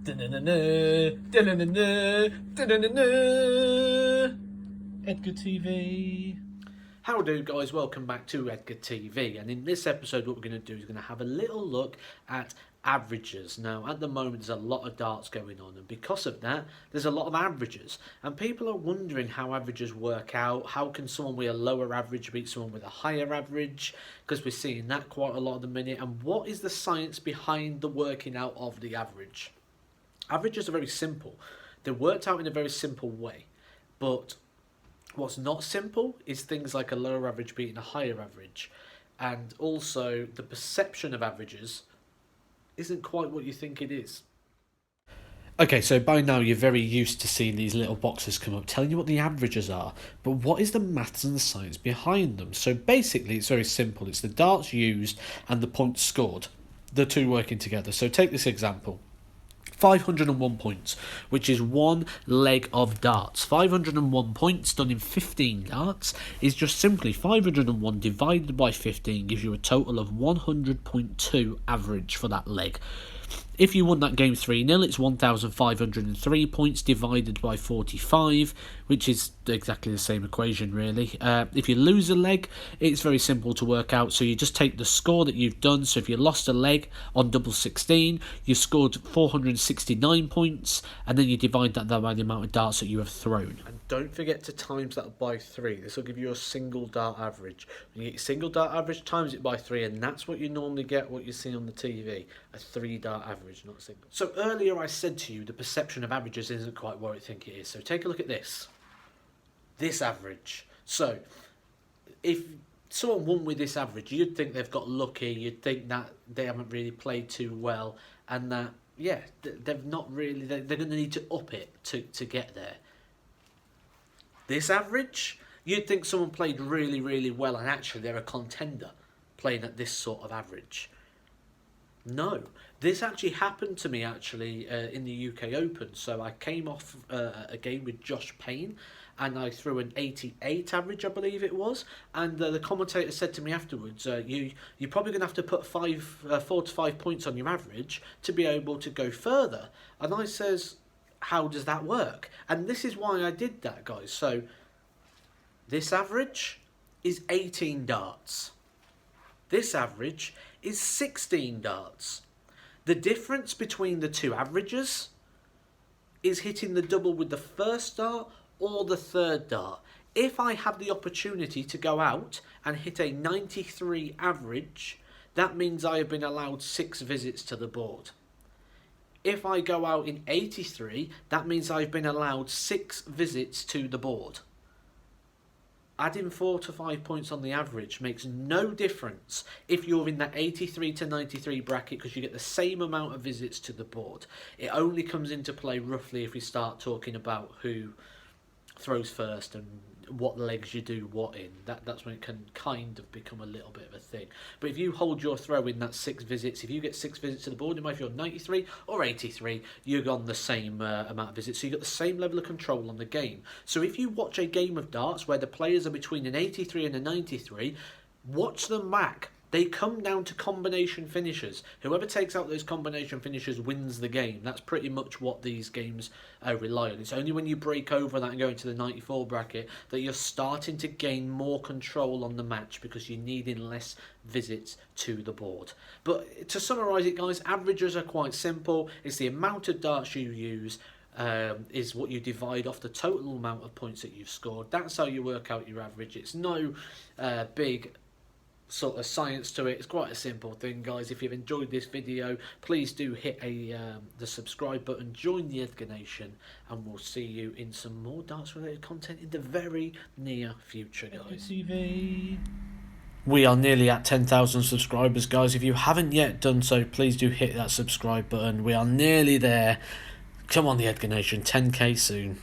Edgar TV. How do, guys? Welcome back to Edgar TV, and in this episode what we're going to do is going to have a little look at averages. Now at the moment there's a lot of darts going on, and because of that there's a lot of averages, and people are wondering how averages work out. How can someone with a lower average beat someone with a higher average, because we're seeing that quite a lot at the minute, and what is the science behind the working out of the average. Averages are very simple. They're worked out in a very simple way, but what's not simple is things like a lower average beating a higher average, and also the perception of averages isn't quite what you think it is. Okay, so by now you're very used to seeing these little boxes come up telling you what the averages are, but what is the maths and the science behind them? So basically it's very simple. It's the darts used and the points scored, the two working together. So take this example. 501 points, which is one leg of darts. 501 points done in 15 darts is just simply 501 divided by 15 gives you a total of 100.2 average for that leg. If you won that game 3-0, it's 1,503 points divided by 45, which is exactly the same equation, really. If you lose a leg, it's very simple to work out. So you just take the score that you've done. So if you lost a leg on double 16, you scored 469 points, and then you divide that by the amount of darts that you have thrown. And don't forget to times that by 3. This will give you a single dart average. When you get your single dart average, times it by 3, and that's what you normally get, what you see on the TV, a 3-dart average, not a single. So earlier I said to you the perception of averages isn't quite what I think it is. So take a look at this. This average. So if someone won with this average, you'd think they've got lucky, you'd think that they haven't really played too well, and that, yeah, they've not really, they're going to need to up it to get there. This average, you'd think someone played really, really well, and actually they're a contender playing at this sort of average. No, this actually happened to me in the UK Open. So I came off a game with Josh Payne, and I threw an 88 average, I believe it was. And the commentator said to me afterwards, you're probably going to have to put 4 to 5 points on your average to be able to go further. And I says, how does that work? And this is why I did that, guys. So this average is 18 darts. This average is 16 darts. The difference between the two averages is hitting the double with the first dart or the third dart. If I have the opportunity to go out and hit a 93 average, that means I have been allowed 6 visits to the board. If I go out in 83, that means I've been allowed 6 visits to the board. Adding 4 to 5 points on the average makes no difference if you're in that 83 to 93 bracket, because you get the same amount of visits to the board. It only comes into play roughly if we start talking about who throws first and what legs you do what in. That's when it can kind of become a little bit of a thing. But if you hold your throw in that 6 visits, if you get 6 visits to the board, no matter if you're 93 or 83, you're on the same amount of visits. So you've got the same level of control on the game. So if you watch a game of darts where the players are between an 83 and a 93, watch them back. They come down to combination finishes. Whoever takes out those combination finishes wins the game. That's pretty much what these games rely on. It's only when you break over that and go into the 94 bracket that you're starting to gain more control on the match, because you're needing less visits to the board. But to summarise it, guys, averages are quite simple. It's the amount of darts you use is what you divide off the total amount of points that you've scored. That's how you work out your average. It's no big sort of science to it. It's quite a simple thing, guys. If you've enjoyed this video, please do hit the subscribe button, join the Edgar Nation, and we'll see you in some more darts related content in the very near future, guys. TV. We are nearly at 10,000 subscribers, guys. If you haven't yet done so, please do hit that subscribe button. We are nearly there. Come on, the Edgar Nation, 10k soon.